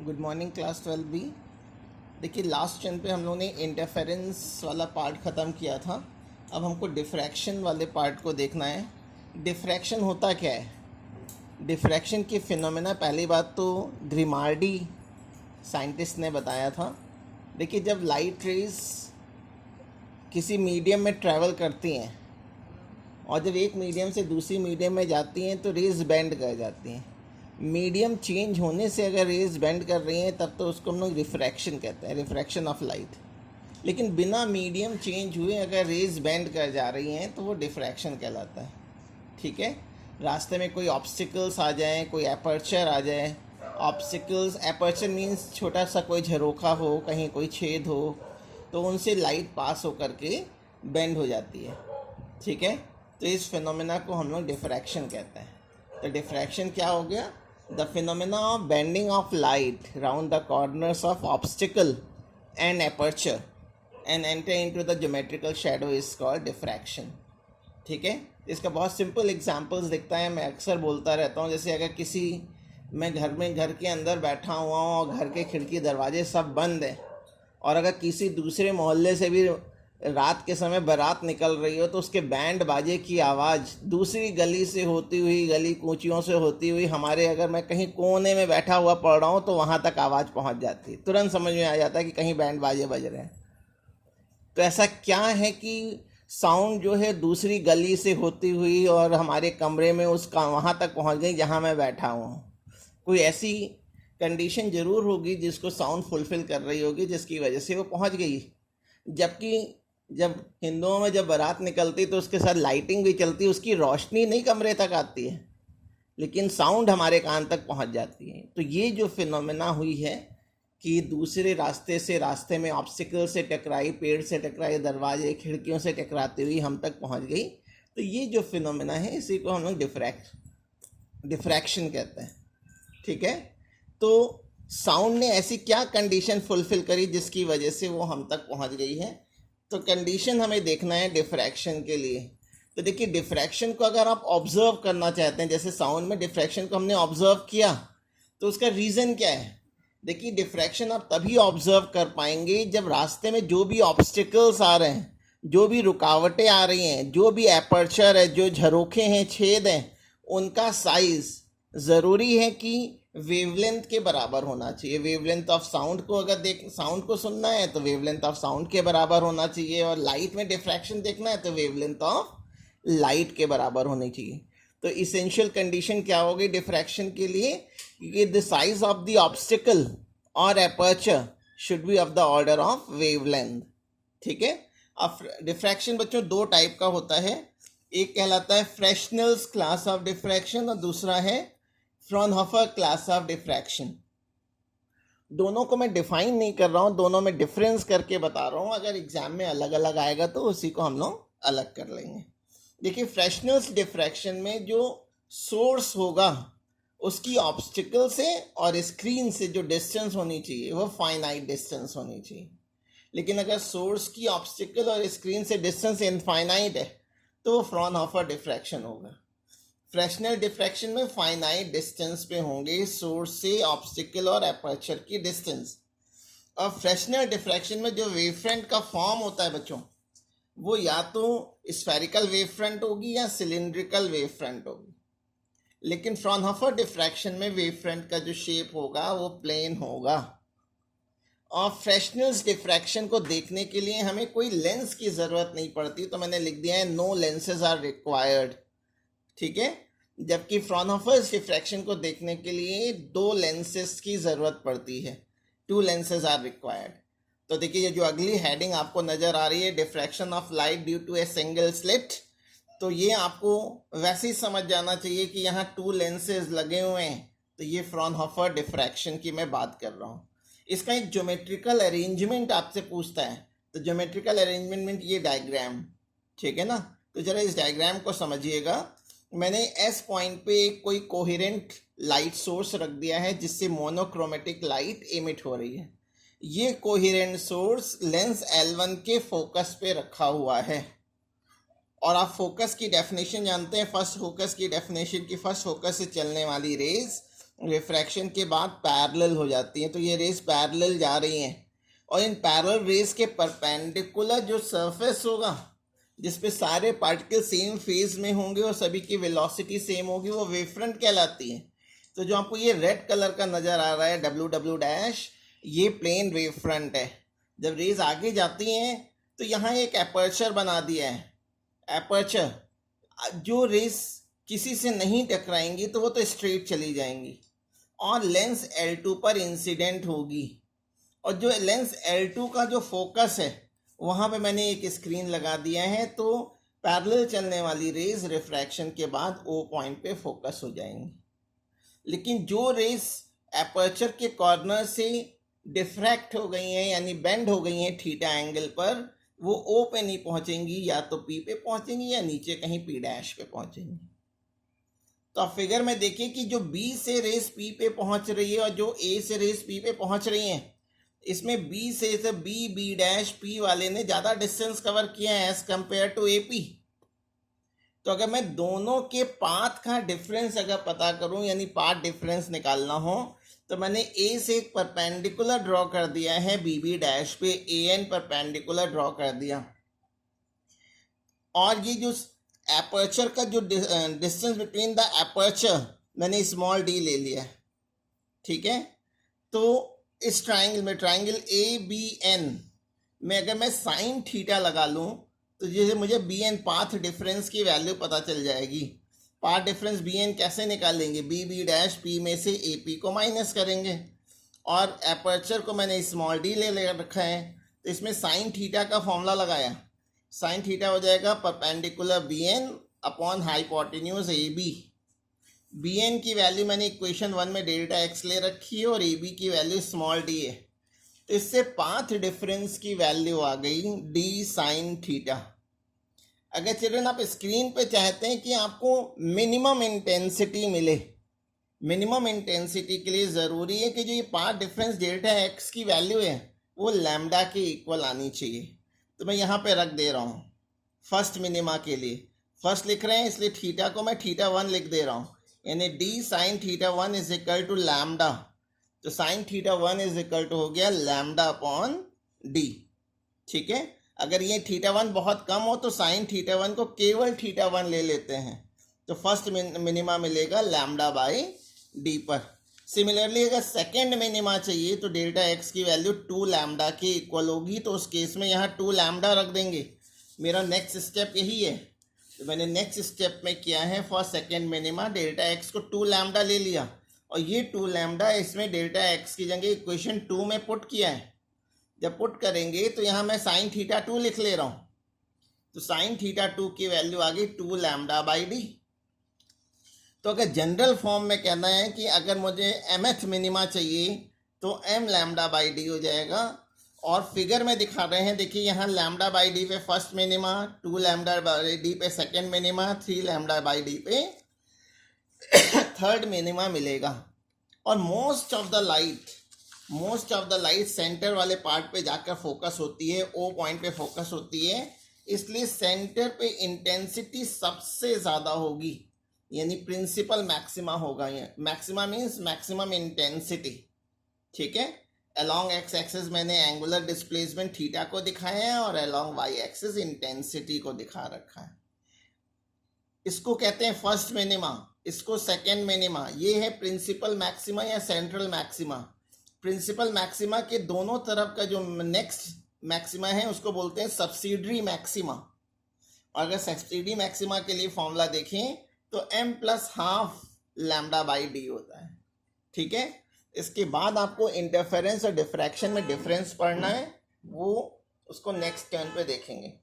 Good morning class 12 B. देखिए last चैन पे हम लोगों ने इंटरफेरेंस वाला पार्ट ख़त्म किया था। अब हमको डिफ्रैक्शन वाले पार्ट को देखना है। डिफ्रैक्शन होता क्या है? डिफ्रैक्शन की फिनोमेना पहली बात तो ग्रिमार्डी साइंटिस्ट ने बताया था। देखिए जब लाइट रेज किसी मीडियम में ट्रैवल करती हैं और जब एक मीडियम से दूसरी मीडियम में जाती हैं तो रेज बेंड कर जाती हैं। मीडियम चेंज होने से अगर रेज बेंड कर रही हैं तब तो उसको हम लोग रिफ्रैक्शन कहते हैं, रिफ्रैक्शन ऑफ लाइट। लेकिन बिना मीडियम चेंज हुए अगर रेज बेंड कर जा रही हैं तो वो डिफ्रैक्शन कहलाता है। ठीक है, रास्ते में कोई ऑब्स्टिकल्स आ जाएं, कोई एपर्चर आ जाए। ऑब्स्टिकल्स, एपर्चर मीन्स छोटा सा कोई झरोखा हो, कहीं कोई छेद हो, तो उनसे लाइट पास होकर के बेंड हो जाती है। ठीक है, तो इस फिनोमेना को हम लोग डिफ्रैक्शन कहते हैं। तो डिफ्रैक्शन क्या हो गया? The phenomena of bending of light round the corners of obstacle and aperture and enter into the geometrical shadow is called diffraction. ठीक है, इसका बहुत सिंपल एग्जांपल्स दिखता है, मैं अक्सर बोलता रहता हूँ। जैसे अगर मैं घर के अंदर बैठा हुआ हूँ और घर के खिड़की दरवाजे सब बंद हैं और अगर किसी दूसरे मोहल्ले से भी रात के समय बारात निकल रही हो तो उसके बैंड बाजे की आवाज़ दूसरी गली से होती हुई, गली कूचियों से होती हुई, हमारे अगर मैं कहीं कोने में बैठा हुआ पढ़ रहा हूँ तो वहाँ तक आवाज़ पहुँच जाती है। तुरंत समझ में आ जाता है कि कहीं बैंड बाजे बज रहे हैं। तो ऐसा क्या है कि साउंड जो है दूसरी गली से होती हुई और हमारे कमरे में उसका वहाँ तक पहुँच गई जहाँ मैं बैठा हूँ। कोई ऐसी कंडीशन ज़रूर होगी जिसको साउंड फुलफ़िल कर रही होगी, जिसकी वजह से वो पहुँच गई। जबकि जब हिंदुओं में जब बारात निकलती तो उसके साथ लाइटिंग भी चलती, उसकी रोशनी नहीं कमरे तक आती है लेकिन साउंड हमारे कान तक पहुंच जाती है। तो ये जो फिनोमेना हुई है कि दूसरे रास्ते से रास्ते में ऑब्स्टिकल से टकराई, पेड़ से टकराई, दरवाजे खिड़कियों से टकराती हुई हम तक पहुंच गई, तो ये जो फिनोमेना है इसी को हम लोग डिफ्रैक्शन कहते हैं। ठीक है, तो साउंड ने ऐसी क्या कंडीशन फुलफ़िल करी जिसकी वजह से वो हम तक पहुंच गई है? तो कंडीशन हमें देखना है डिफ्रैक्शन के लिए। तो देखिए डिफ्रैक्शन को अगर आप ऑब्जर्व करना चाहते हैं, जैसे साउंड में डिफ्रैक्शन को हमने ऑब्जर्व किया, तो उसका रीज़न क्या है? देखिए डिफ्रैक्शन आप तभी ऑब्जर्व कर पाएंगे जब रास्ते में जो भी ऑब्स्टिकल्स आ रहे हैं, जो भी रुकावटें आ रही हैं, जो भी एपर्चर है, जो झरोखे हैं, छेद हैं, उनका साइज ज़रूरी है कि वेवलेंथ के बराबर होना चाहिए। वेवलेंथ ऑफ साउंड को अगर साउंड को सुनना है तो वेवलेंथ ऑफ साउंड के बराबर होना चाहिए, और लाइट में डिफ्रैक्शन देखना है तो वेवलेंथ ऑफ लाइट के बराबर होनी चाहिए। तो इसेंशियल कंडीशन क्या होगी डिफ्रैक्शन के लिए? कि the size of the obstacle और aperture should be of the order of wavelength. ठीक है, अब डिफ्रैक्शन बच्चों दो टाइप का होता है। एक कहलाता है फ्रेशनेल्स क्लास ऑफ डिफ्रैक्शन और दूसरा है फ्रॉनहोफर क्लास ऑफ डिफ्रैक्शन। दोनों को मैं डिफाइन नहीं कर रहा हूँ, दोनों में डिफरेंस करके बता रहा हूँ। अगर एग्जाम में अलग अलग आएगा तो उसी को हम लोग अलग कर लेंगे। देखिए फ्रेशनेल्स डिफ्रैक्शन में जो सोर्स होगा उसकी ऑब्स्टिकल से और स्क्रीन से जो डिस्टेंस होनी चाहिए वो फाइनाइट डिस्टेंस होनी चाहिए। लेकिन अगर सोर्स की ऑब्स्टिकल और स्क्रीन से डिस्टेंस इनफाइनाइट है तो वो फ्रॉनहोफर डिफ्रैक्शन होगा। फ्रेशनल डिफ्रैक्शन में फाइनाइट डिस्टेंस पे होंगे सोर्स से ऑब्स्टिकल और एपर्चर की डिस्टेंस। और फ्रेशनल डिफ्रैक्शन में जो वेव फ्रंट का फॉर्म होता है बच्चों, वो या तो स्फेरिकल वेव फ्रंट होगी या सिलिंड्रिकल वेव फ्रंट होगी। लेकिन फ्रॉनहोफर डिफ्रैक्शन में वेव फ्रंट का जो शेप होगा वो प्लेन होगा। और फ्रेशनल्स डिफ्रैक्शन को देखने के लिए हमें कोई लेंस की ज़रूरत नहीं पड़ती, तो मैंने लिख दिया है नो लेंसेज आर रिक्वायर्ड। ठीक है, जबकि फ्रॉनहोफर्स डिफ्रैक्शन को देखने के लिए दो लेंसेज की ज़रूरत पड़ती है, 2 लेंसेज आर रिक्वायर्ड। तो देखिए ये जो अगली हेडिंग आपको नज़र आ रही है, diffraction of light due to a single slit, तो ये आपको वैसे ही समझ जाना चाहिए कि यहाँ 2 लेंसेज लगे हुए हैं, तो ये फ्रॉनहोफर डिफ्रैक्शन की मैं बात कर रहा हूँ। इसका एक ज्योमेट्रिकल अरेंजमेंट आपसे पूछता है, तो ज्योमेट्रिकल अरेंजमेंट ये डायग्राम, ठीक है ना। तो जरा इस डायग्राम को समझिएगा। मैंने एस पॉइंट पे कोई कोहेरेंट लाइट सोर्स रख दिया है जिससे मोनोक्रोमेटिक लाइट एमिट हो रही है। ये कोहेरेंट सोर्स लेंस L1 के फोकस पे रखा हुआ है। और आप फोकस की डेफिनेशन जानते हैं, फर्स्ट फोकस की डेफिनेशन की फर्स्ट फोकस से चलने वाली रेज रिफ्रैक्शन के बाद पैरेलल हो जाती हैं, तो ये रेस पैरेलल जा रही हैं और इन पैरेलल रेस के परपेंडिकुलर जो सरफेस होगा जिस पे सारे पार्टिकल सेम फेज में होंगे और सभी की वेलोसिटी सेम होगी, वो वेवफ्रंट कहलाती है। तो जो आपको ये रेड कलर का नज़र आ रहा है WW', ये प्लेन वेवफ्रंट है। जब रेज आगे जाती हैं तो यहाँ एक एपर्चर बना दिया है। एपर्चर, जो रेस किसी से नहीं टकराएंगी तो वो तो स्ट्रेट चली जाएंगी और लेंस L2 पर इंसिडेंट होगी। और जो लेंस L2 का जो फोकस है वहाँ पे मैंने एक स्क्रीन लगा दिया है, तो पैरेलल चलने वाली रेज रिफ्रैक्शन के बाद O पॉइंट पे फोकस हो जाएंगी। लेकिन जो रेज एपर्चर के कॉर्नर से डिफ्रैक्ट हो गई हैं यानी बेंड हो गई हैं थीटा एंगल पर, वो O पे नहीं पहुंचेंगी, या तो P पे पहुंचेंगी या नीचे कहीं P' पे पहुंचेंगी। तो आप फिगर में देखिए कि जो B से रेस P पे पहुंच रही है और जो A से रेस P पे पहुंच रही हैं, इसमें B से B' P वाले ने ज़्यादा डिस्टेंस कवर किया है एज कंपेयर टू AP। तो अगर मैं दोनों के पाथ का डिफरेंस अगर पता करूं यानी पाथ डिफरेंस निकालना हो, तो मैंने A से एक परपेंडिकुलर ड्रॉ कर दिया है BB' पे, AN परपेंडिकुलर ड्रॉ कर दिया। और ये जो एपर्चर का जो डिस्टेंस बिटवीन द एपर्चर मैंने स्मॉल d ले लिया, ठीक है। तो इस ट्राइंगल में, ट्राइंगल ABN में अगर मैं साइन थीटा लगा लूँ तो जैसे मुझे BN पाथ डिफरेंस की वैल्यू पता चल जाएगी। पाथ डिफरेंस BN कैसे निकालेंगे, BB' P में से AP को माइनस करेंगे और एपर्चर को मैंने स्मॉल d ले रखा है, तो इसमें साइन थीटा का फॉर्मूला लगाया। साइन थीटा हो जाएगा perpendicular BN upon hypotenuse AB। BN की वैल्यू मैंने इक्वेशन 1 में डेल्टा x ले रखी है और AB की वैल्यू स्मॉल d है, तो इससे पाथ डिफरेंस की वैल्यू आ गई d साइन थीटा। अगर चिल्ड्रन आप स्क्रीन पे चाहते हैं कि आपको मिनिमम इंटेंसिटी मिले, मिनिमम इंटेंसिटी के लिए ज़रूरी है कि जो ये पाथ डिफरेंस डेल्टा x की वैल्यू है वो लैम्डा के इक्वल आनी चाहिए। तो मैं यहाँ पे रख दे रहा हूँ फर्स्ट मिनिमा के लिए, फर्स्ट लिख रहे हैं इसलिए थीटा को मैं θ1 लिख दे रहा हूँ, यानी d sine θ1 is equal to lambda. तो साइन θ1 इज इक्वल टू हो गया लैम्डा अपॉन d, ठीक है। अगर ये θ1 बहुत कम हो तो साइन θ1 को केवल θ1 ले लेते हैं, तो फर्स्ट मिनिमा मिलेगा लैम्डा बाई d पर। सिमिलरली अगर सेकेंड मिनिमा चाहिए तो डेल्टा x की वैल्यू 2 लैम्डा के इक्वल होगी, तो उस केस में यहाँ 2 लैम्डा रख देंगे। मेरा नेक्स्ट स्टेप यही है, तो मैंने नेक्स्ट स्टेप में किया है for second minima delta x को 2 लैम्डा ले लिया और ये 2 लैम्डा इसमें डेल्टा x की जगह इक्वेशन 2 में पुट किया है। जब पुट करेंगे तो यहाँ मैं साइन θ2 लिख ले रहा हूँ, तो साइन θ2 की वैल्यू आ गई 2 लैम्डा बाई d। तो अगर जनरल फॉर्म में कहना है कि अगर मुझे mth मिनिमा चाहिए तो m लैम्डा बाई d हो जाएगा। और फिगर में दिखा रहे हैं, देखिए यहाँ लैम्डा बाई डी पे first minima, 2 lambda by D पे second minima, 3 lambda by D पे थर्ड मिनिमा मिलेगा। और most of the light centre वाले पार्ट पे जाकर फोकस होती है, O पॉइंट पे फोकस होती है, इसलिए सेंटर पे इंटेंसिटी सबसे ज़्यादा होगी, यानी प्रिंसिपल मैक्सिमा होगा। ये मैक्सिमा मीन्स मैक्सिमम इंटेंसिटी, ठीक है। अलोंग एक्स एक्सिस मैंने एंगुलर डिस्प्लेसमेंट थीटा को दिखाया है और अलोंग वाई एक्सिस इंटेंसिटी को दिखा रखा है। इसको कहते हैं फर्स्ट मिनिमा, इसको सेकेंड मिनिमा। ये है प्रिंसिपल मैक्सिमा या सेंट्रल मैक्सिमा। प्रिंसिपल मैक्सिमा के दोनों तरफ का जो नेक्स्ट मैक्सिमा है उसको बोलते हैं सब्सिडरी मैक्सिमा। और अगर सब्सिडरी मैक्सिमा के लिए फॉर्मूला देखें तो m plus half lambda by D होता है, ठीक है। इसके बाद आपको इंटरफेरेंस और डिफ्रैक्शन में डिफरेंस पढ़ना है, वो उसको नेक्स्ट टर्न पे देखेंगे।